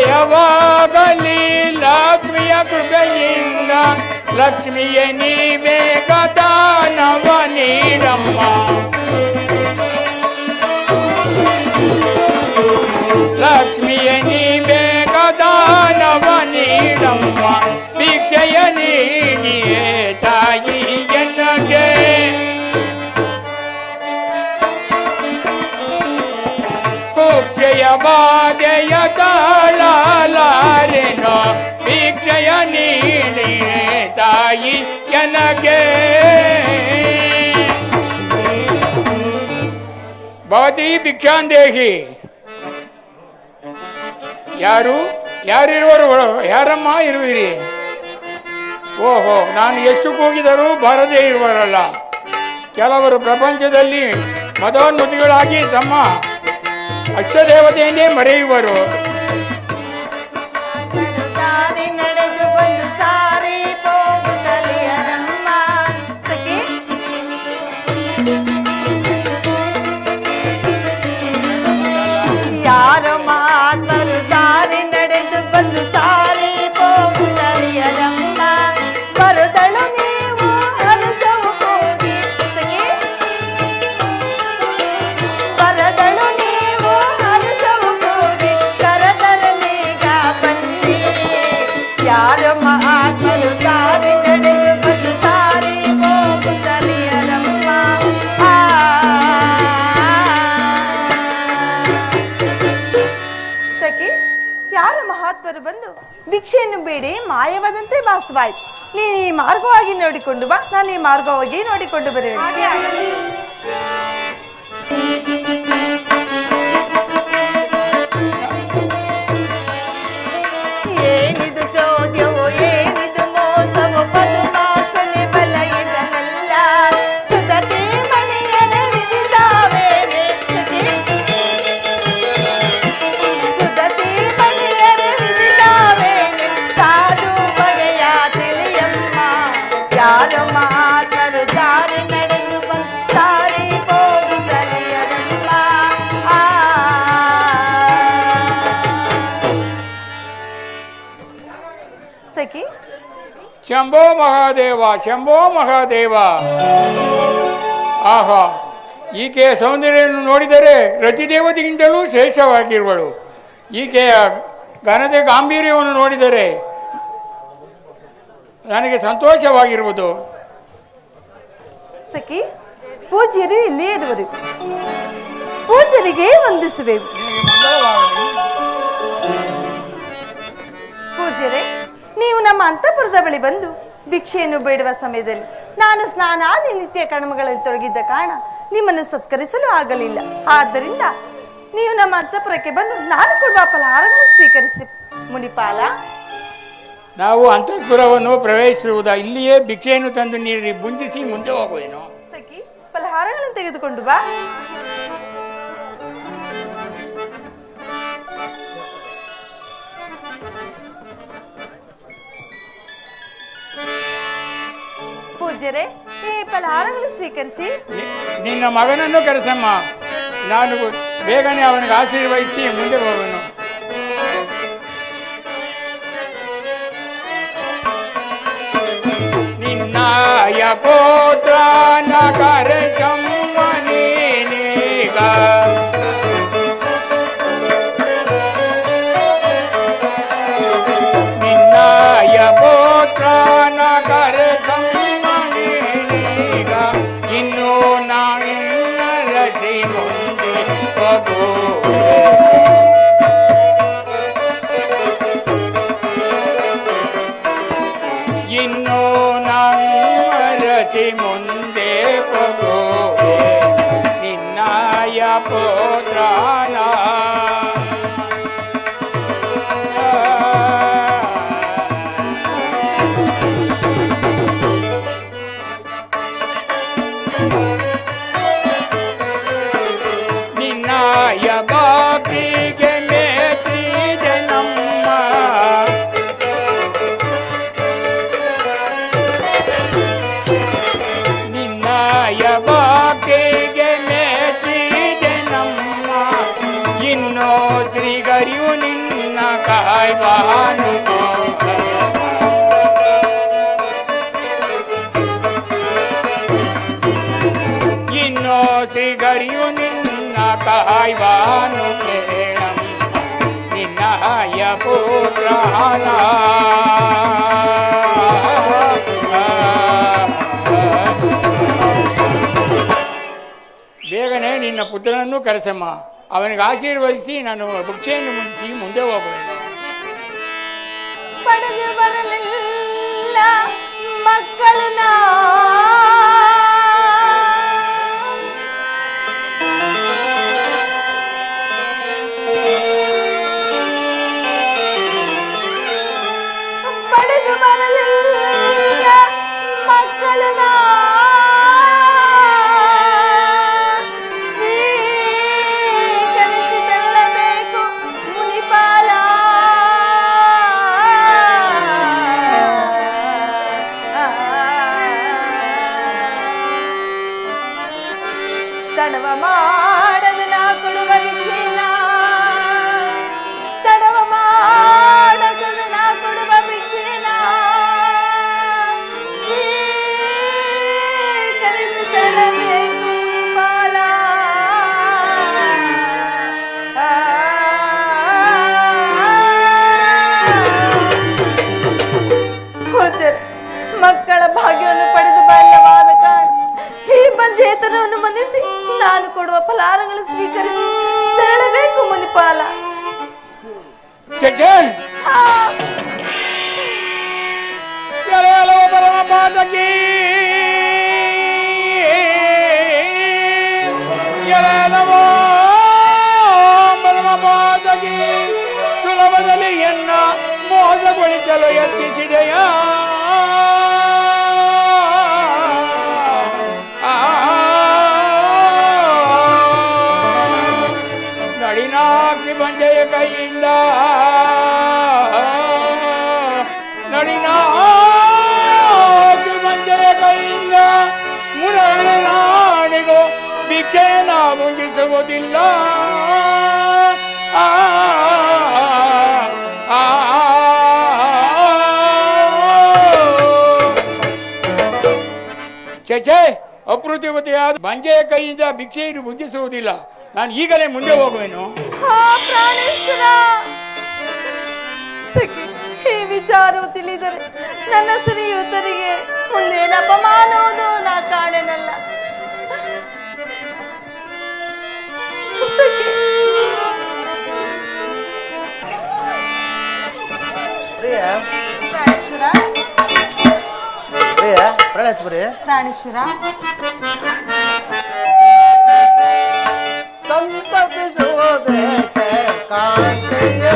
ಅಕ್ಷಯವಾಗಲಿ ಲಕ್ಷ್ಮಿಯ ಕೃಪೆಯಿಂದ ಲಕ್ಷ್ಮಿಯ ನೀವೇ ಗದಾನವ ನೀಡಮ್ಮ ಲಕ್ಷ್ಮಿಯ ನೀವೇ ಗದಾನವ ನೀಡಮ್ಮ ಭಿಕ್ಷೆಯ ನೀಡಿಯೇ ತಾಯಿ ಎನ್ನಗೆ ಕುಕ್ಷೆಯ ಬಾಧೆಯ ತಾಳಲಾರೆನೋ ಭಿಕ್ಷೆಯ ನೀಡಿಯೇ ತಾಯಿ ಎನಗೆ ಭವತಿ ಭಿಕ್ಷಾಂದೇಹಿ ಯಾರಿರುವರು ಯಾರಮ್ಮ ಇರುವಿರಿ? ಓಹೋ, ನಾನು ಎಷ್ಟು ಕೂಗಿದರೂ ಬರದೇ ಇರುವರಲ್ಲ. ಕೆಲವರು ಪ್ರಪಂಚದಲ್ಲಿ ಮದೋನ್ಮತಿಗಳಾಗಿ ತಮ್ಮ ಅಷ್ಟದೇವತೆಯನ್ನೇ ಮರೆಯುವರು. ಯಾರ ಮಾತರು ದಾರಿ ನಡೆದು ಬಂದು ಸಾರಿ ಹೋಗುತ್ತಲಿಯರಮ್ಮ ಬರುದಳು ನೀವು ಹರುಷವು ಹೋಗಿ ಬರದಳು ನೀವು ಹರುಷವು ಹೋಗಿ ಕರದರಲೀಗ ಬನ್ನಿ ಯಾರ ಮಾತರು ದಾರಿ ನಡೆದು ಬಂದು ಸಾರಿ ಹೋಗುತ್ತಲಿಯರಮ್ಮ ಯಾರ ಮಹಾತ್ಮರು ಬಂದು ಭಿಕ್ಷೆಯನ್ನು ಬೇಡಿ ಮಾಯವಾದಂತೆ ಭಾಸವಾಯಿತು. ನೀನು ಈ ಮಾರ್ಗವಾಗಿ ನೋಡಿಕೊಂಡು ಬಾ, ನಾನು ಈ ಮಾರ್ಗವಾಗಿ ನೋಡಿಕೊಂಡು ಬರುವೆ. ಏನಿದು ಚೋದ್ಯವೋ ಏನಿದು ಮೋಸವೋ ಪದುಮಾಶನೆ ಬಲ ಇದನಲ್ಲ ಸುಧತೆ ಮನೆಯನೆ ವಿಧಿದಾವೇನೆ ಸುಧತೆ ಮನೆಯನೆ ವಿಧಿದಾವೇನೆ ಸಾಧು ಬಗೆಯ ತಿಳಿಯಮ್ಮ ಯಾರ ಮಾತರು ದಾರಿ ನಡೆದು ಬಂದು ಸಾರಿ ಹೋಗುತ್ತಲಿಯರಮ್ಮ ಸಖಿ ಶಂಭೋ ಮಹಾದೇವ, ಶಂಭೋ ಮಹಾದೇವ. ಆಹಾ, ಈಕೆಯ ಸೌಂದರ್ಯವನ್ನು ನೋಡಿದರೆ ರತಿದೇವತೆಗಿಂತಲೂ ಶ್ರೇಷ್ಠವಾಗಿರುವಳು. ಈಕೆಯ ಘನತೆ ಗಾಂಭೀರ್ಯವನ್ನು ನೋಡಿದರೆ ನನಗೆ ಸಂತೋಷವಾಗಿರುವುದು. ಸಖಿ, ಪೂಜ್ಯರು ಇಲ್ಲೇ ಇರುವರು, ಪೂಜ್ಯರಿಗೆ ವಂದಿಸುವೆವು. ಪೂಜ್ಯರೇ, ನೀವು ನಮ್ಮ ಅಂತಃಪುರದ ಬಳಿ ಬಂದು ಭಿಕ್ಷೆಯನ್ನು ಬೇಡುವ ಸಮಯದಲ್ಲಿ ನಾನು ಸ್ನಾನಾದಿ ನಿತ್ಯ ಕರ್ಮಗಳಲ್ಲಿ ತೊಡಗಿದ್ದ ಕಾರಣ ನಿಮ್ಮನ್ನು ಸತ್ಕರಿಸಲು ಆಗಲಿಲ್ಲ. ಆದ್ದರಿಂದ ನೀವು ನಮ್ಮ ಅಂತಃಪುರಕ್ಕೆ ಬಂದು ನಾನು ಕೊಡುವ ಫಲಹಾರಗಳನ್ನು ಸ್ವೀಕರಿಸಿ. ಮುನಿಪಾಲ, ನಾವು ಅಂತಃಪುರವನ್ನು ಪ್ರವೇಶಿಸುವುದ, ಇಲ್ಲಿಯೇ ಭಿಕ್ಷೆಯನ್ನು ತಂದು ನೀಡಿ ಬುಂಜಿಸಿ ಮುಂದೆ ಹೋಗುವೇನು? ಸಖಿ, ಫಲಹಾರಗಳನ್ನು ತೆಗೆದುಕೊಂಡು ಬಾ. ಪೂಜ್ಯರೇ, ಈ ಫಲಹಾರಗಳನ್ನು ಸ್ವೀಕರಿಸಿ. ನಿನ್ನ ಮಗನನ್ನು ಕರೆಸಮ್ಮ, ನಾನು ಬೇಗನೆ ಅವನಿಗೆ ಆಶೀರ್ವಹಿಸಿ ಮುಂದೆ ಹೋಗುವೆನು. ನಿನ್ನಾಯ ಪುತ್ರ ನಗರ ಜಮ್ಮನೀಗ ನಿನ್ನಾಯ ಪುತ್ರ ನಗರ ಜಮ್ಮನೀಗ ಇನ್ನೂ ನಾನಿನ್ನ ರಚಿ ಮುಂದೆ ಹೋಗುವೆ. ಇನ್ನೂ ನಾನಿನ್ನ ರಚಿ ಮುಂದೆ ಹೋಗುವೆ. ನಿನ್ನಾಯ ಪುತ್ರನ ನಿನ್ನಯ ಬಾಪಿಗೆ ಮೆಚ್ಚಿದೆ ನಮ್ಮ ನಿನ್ನಯ ಬಾಪಿಗೆ ಮೆಚ್ಚಿದೆ ನಮ್ಮ ಇನ್ನೋ ಶ್ರೀಗರಿಯು ನಿನ್ನ ಕಾಯ್ವಾನು ಇನ್ನೋ ಶ್ರೀಗರಿಯು ನಿನ್ನ ಕಾಯ್ವಾನು ಕೇಳಂ ನಿನ್ನಯ ಪುತ್ರನ ಬೇಗನೆ ನಿನ್ನ ಪುತ್ರನನ್ನು ಕರೆಸಮ್ಮ, ಅವನಿಗೆ ಆಶೀರ್ವದಿಸಿ ನಾನು ಭಿಕ್ಷೆಯನ್ನು ಮುಗಿಸಿ ಮುಂದೆ ಹೋಗುವೆನು. ಪಡೆದು ಬರಲಿಲ್ಲ ಮಕ್ಕಳನ್ನ ಪಡೆದು ಬರಲಿಲ್ಲ ಮಕ್ಕಳನ್ನ ಸ್ವೀಕರಿಸಿಕೊಳ್ಳಬೇಕು ಮುನಿಪಾಲ. ತಡವ ಮಾಡದು ನಾ ಕೊಡುವ ಭಿಕ್ಷೆನ, ತಡವ ಮಾಡದು ನಾ ಕೊಡುವ ಭಿಕ್ಷೆನ ಸ್ವೀಕರಿಸಿಕೊಳ್ಳಬೇಕು ಮುನಿಪಾಲ. ಹೋಚರ್ ಮಕ್ಕಳ ಭಾಗ್ಯವನ್ನು ಪಡೆದು ಬಾಲ್ಯವಾದ ಕಾರಣ ಈ ಪಂಚೇತನವನ್ನು ಮನ್ನಿಸಿ ನಾನು ಕೊಡುವ ಫಲಾರಗಳು ಸ್ವೀಕರಿಸಿ ತೆರಳಬೇಕು ಮುನಿಪಾಲ. ಪರಮ ಪಾದಕಿ ಎಳೆಲವೋ ಪರಮ ಪಾದಕಿ ಸುಲಭದಲ್ಲಿ ಎನ್ನ ಮೋಸಗೊಳಿಸಲು ಯತ್ನಿಸಿದೆಯ ನಳಿನಾಕ್ಷಿ ಪಂಚೆಯ ಕೈಯಿಂದ ನಳಿನಾಕ್ಷಿ ಪಂಚೆಯ ಕೈಯಿಂದ ಮುರಳಿನಾಡಿಗೂ ಭಿಕ್ಷೆನ ಮುಂಜಿಸುವುದಿಲ್ಲ. ಚಚೆ ಅಪ್ರತಿವತೆಯಾದ ಬಂಜೆಯ ಕೈಯಿಂದ ಭಿಕ್ಷೆಯನ್ನು ಭುಜಿಸುವುದಿಲ್ಲ. ನಾನು ಈಗಲೇ ಮುಂದೆ ಹೋಗುವೆನು. ಪ್ರಾಣೇಶ್ವರ, ಈ ವಿಚಾರವು ತಿಳಿದರೆ ನನ್ನ ಶ್ರೀಯುತರಿಗೆ ಮುಂದೇನು ಅಪಮಾನವುದು ನಾ ಕಾಣೆನಲ್ಲ. ಪ್ರಾಣೇಶ್ವರಿ, ಪ್ರಾಣೇಶ್ವರ, ಸಂತಪಿಸುವುದೇಕೆ ಕಾಂತೆಯೇ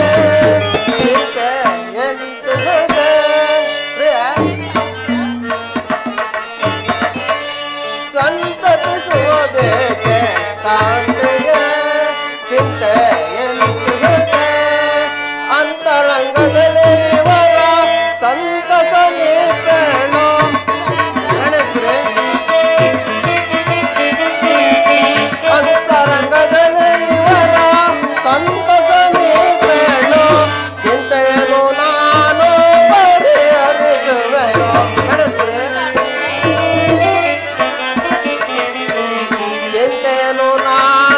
ನಿತ್ಯ ಎಂದುವುದೇ ಪ್ರಿಯ, ಸಂತಪಿಸುವುದೇಕೆ ಕಾಂತೆಯೇ ಚಿಂತೆ ಎಂದುವುದೇ ಅಂತರಂಗದಲ್ಲಿ ಇವರ ಸಂತಸ ನೀಪೇಣೋ. ಅಂತರಂಗದಲ್ಲಿ ಇವರ ಸಂತಸ ನೀಪೇಣೋ ಚಿಂತೆಯನ್ನು ನಾನು ಪರಿಹರಿಸುವೆನು. ಚಿಂತೆಯನ್ನು ನಾನು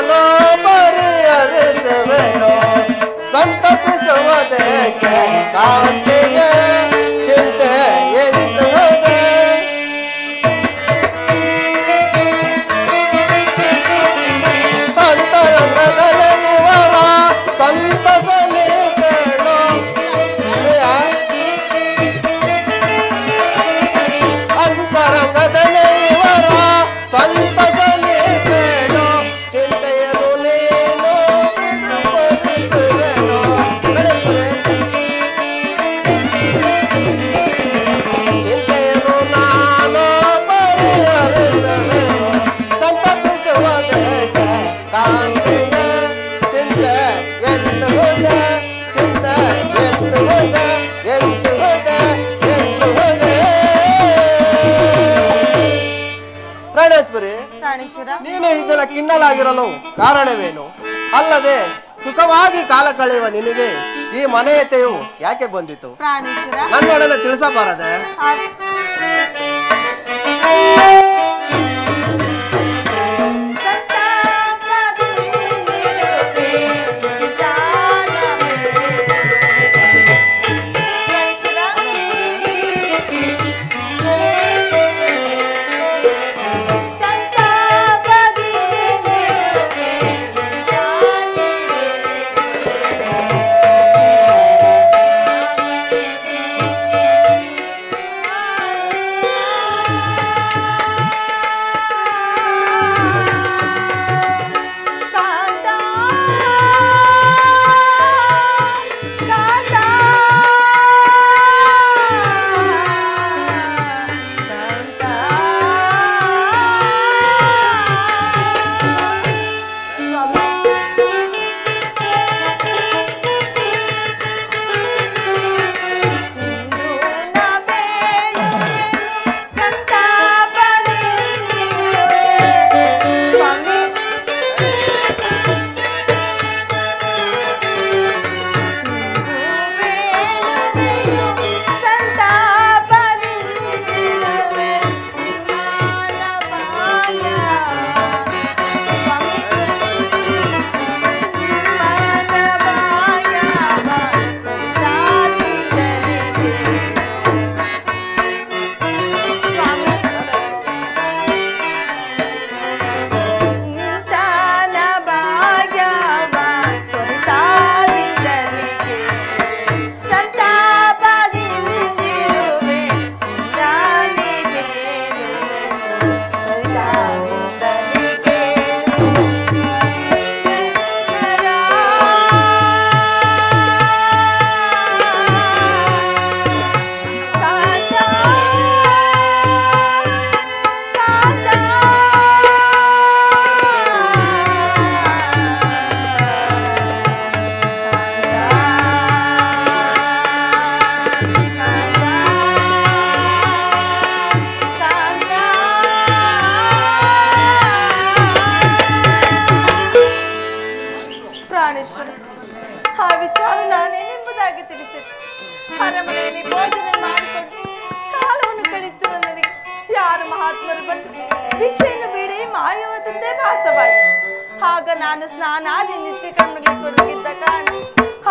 ಪ್ರಾಣೇಶ್ವರಿ, ಪ್ರಾಣೇಶ್ವರ, ನೀನು ಇದನ್ನ ಕಿನ್ನಲಾಗಿರಲು ಕಾರಣವೇನು? ಅಲ್ಲದೆ ಸುಖವಾಗಿ ಕಾಲ ಕಳೆಯುವ ನಿನಗೆ ಈ ಮನೆಯತೆಯು ಯಾಕೆ ಬಂದಿತು? ಪ್ರಾಣೇಶ್ವರ, ನನ್ನೊಡನೆ ತಿಳಿಸಬಾರದೆ? ಪ್ರಾಣೇಶ್ವರ, ಆ ವಿಚಾರ ನಾನೇನೆಂಬುದಾಗಿ ತಿಳಿಸಿದೆ. ಅರಮನೆಯಲ್ಲಿ ಭೋಜನ ಮಾಡಿಕೊಂಡು ಕಾಲವನ್ನು ಕಳೆಯುತ್ತಿರುವ ನನಗೆ ಯಾರು ಮಹಾತ್ಮರು ಬಂದು ಭಿಕ್ಷೆಯನ್ನು ಬೇಡಿ ಮಾಯವಾದಂತೆ ಭಾಸವಾಯಿತು. ಆಗ ನಾನು ಸ್ನಾನಾದಿ ನಿತ್ಯ ಕರ್ಮಗಳಿಗೆ ತೊಡಗಿದ್ದ ಕಾರಣ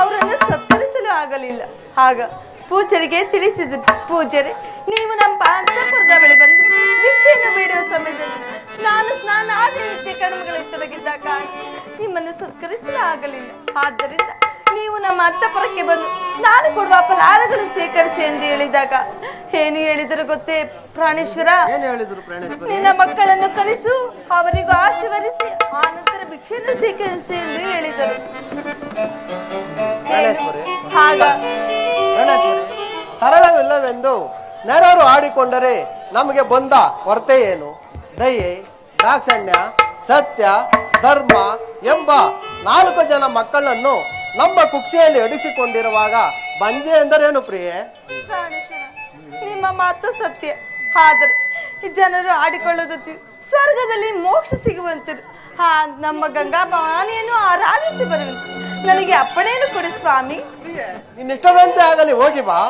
ಅವರನ್ನು ಸತ್ಕರಿಸಲು ಆಗಲಿಲ್ಲ. ಆಗ ಪೂಜರಿಗೆ ತಿಳಿಸಿದರು, ಪೂಜರೆ ನೀವು ನಮ್ಮ ಅಂತಃಪುರದ ಬಳಿ ಬಂದು ಭಿಕ್ಷೆಯನ್ನು ಬೇಡುವ ಸಮಯದಲ್ಲಿ ನಾನು ಸ್ನಾನಾದಿ ನಿತ್ಯ ಕರ್ಮಗಳಲ್ಲಿ ತೊಡಗಿದ್ದ ಕಾರಣ ನಿಮ್ಮನ್ನು ಸತ್ಕರಿಸಲು ಆಗಲಿಲ್ಲ. ಆದ್ದರಿಂದ ನೀವು ನಮ್ಮ ಅಂತಃಪುರಕ್ಕೆ ಬಂದು ನಾನು ಕೊಡುವ ಫಲಾರಗಳು ಸ್ವೀಕರಿಸಿ ಎಂದು ಹೇಳಿದಾಗ ಏನು ಹೇಳಿದರು ಗೊತ್ತೇ ಪ್ರಾಣೇಶ್ವರ? ಏನು ಹೇಳಿದ್ರು ಪ್ರಾಣೇಶ್ವರಿ? ನಿನ್ನ ಮಕ್ಕಳನ್ನು ಕರೆಸು, ಅವರಿಗೂ ಆಶೀರ್ವದಿಸಿ ಆನಂತರ ಭಿಕ್ಷೆಯನ್ನು ಸ್ವೀಕರಿಸಿ ಎಂದು ಹೇಳಿದರು. ಪ್ರಾಣೇಶ್ವರಿ, ಆಗ ಪ್ರಾಣೇಶ್ವರಿ, ತರಳವಿಲ್ಲವೆಂದು ನೆರರು ಆಡಿಕೊಂಡರೆ ನಮಗೆ ಬಂದ ಕೊರತೆ ಏನು? ದಯೆ, ದಾಕ್ಷಣ್ಯ, ಸತ್ಯ, ಧರ್ಮ ಎಂಬ 4 ಜನ ಮಕ್ಕಳನ್ನು ನಮ್ಮ ಕುಕ್ಷಿಯಲ್ಲಿ ಅಡಿಸಿಕೊಂಡಿರುವಾಗ ಬಂಜೆ ಎಂದರೇನು ಪ್ರಿಯೆ? ಪ್ರಾಣೇಶ್ವರ, ನಿಮ್ಮ ಮಾತು ಸತ್ಯ. ಆದರೆ ಈ ಜನರು ಆಡಿಕೊಳ್ಳುವುದು ಸ್ವರ್ಗದಲ್ಲಿ ಮೋಕ್ಷ ಸಿಗುವಂತರು. ನಮ್ಮ ಗಂಗಾ ಭವಾನಿಯನ್ನು ಆರಾಧಿಸಿ ಬರುವೆ. ನನಗೆ ಅಪ್ಪಣೆಯನ್ನು ಕೊಡಿ ಸ್ವಾಮಿ. ನಿನ್ನಿಷ್ಟದಂತೆ ಆಗಲಿ, ಹೋಗಿ ಬಾ.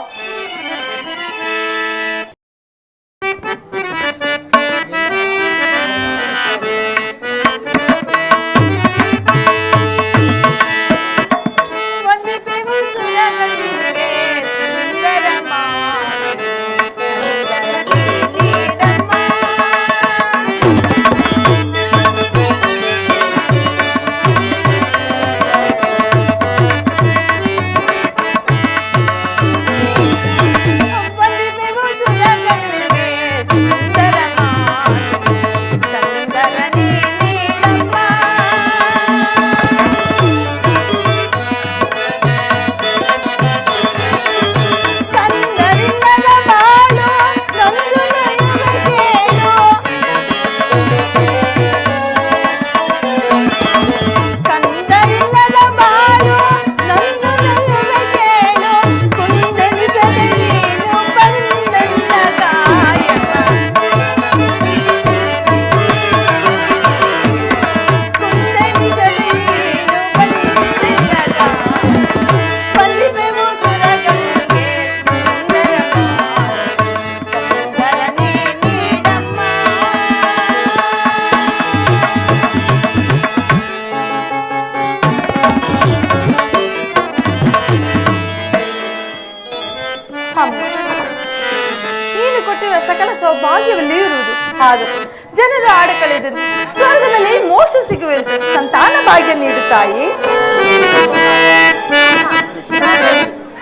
ಸಂತಾನವಾದರು. ಜನರು ಆಡು ಕಳೆದರು, ಸ್ವರ್ಗದಲ್ಲಿ ಮೋಕ್ಷ ಸಿಗುವಂತೆ ಸಂತಾನ ಭಾಗ್ಯ ನೀಡು ತಾಯಿ.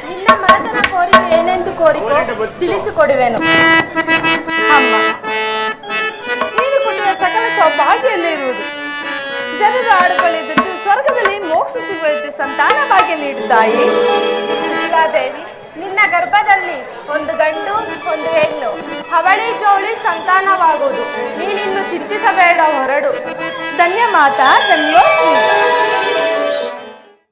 ನಿನ್ನ ಮಾತನ ಕೋರಿಕೆ ಏನೆಂದು ಕೋರಿಕೋ ತಿಳಿಸಿಕೊಡುವೆನು. ಅಮ್ಮ, ನೀನು ಕೊಡುವ ಸಕಲ ಸೌಭಾಗ್ಯವಲ್ಲೇ ಇರುವುದು. ಜನರು ಆಡು ಕಳೆದದ್ದು ಸ್ವರ್ಗದಲ್ಲಿ ಮೋಕ್ಷ ಸಿಗುವಂತೆ ಸಂತಾನ ಭಾಗ್ಯ ನೀಡು ತಾಯಿ. ಸುಶೀಲಾದೇವಿ, ನಿನ್ನ ಗರ್ಭದಲ್ಲಿ ಒಂದು ಗಂಡು ಒಂದು ಹೆಣ್ಣು ಅವಳಿ ಜೋಳಿ ಸಂತಾನವಾಗುವುದು. ನೀನಿನ್ನು ಚಿಂತಿಸಬೇಡ, ಹೊರಡು. ಧನ್ಯ ಮಾತಾ, ಧನ್ಯೋಸ್ಮಿ.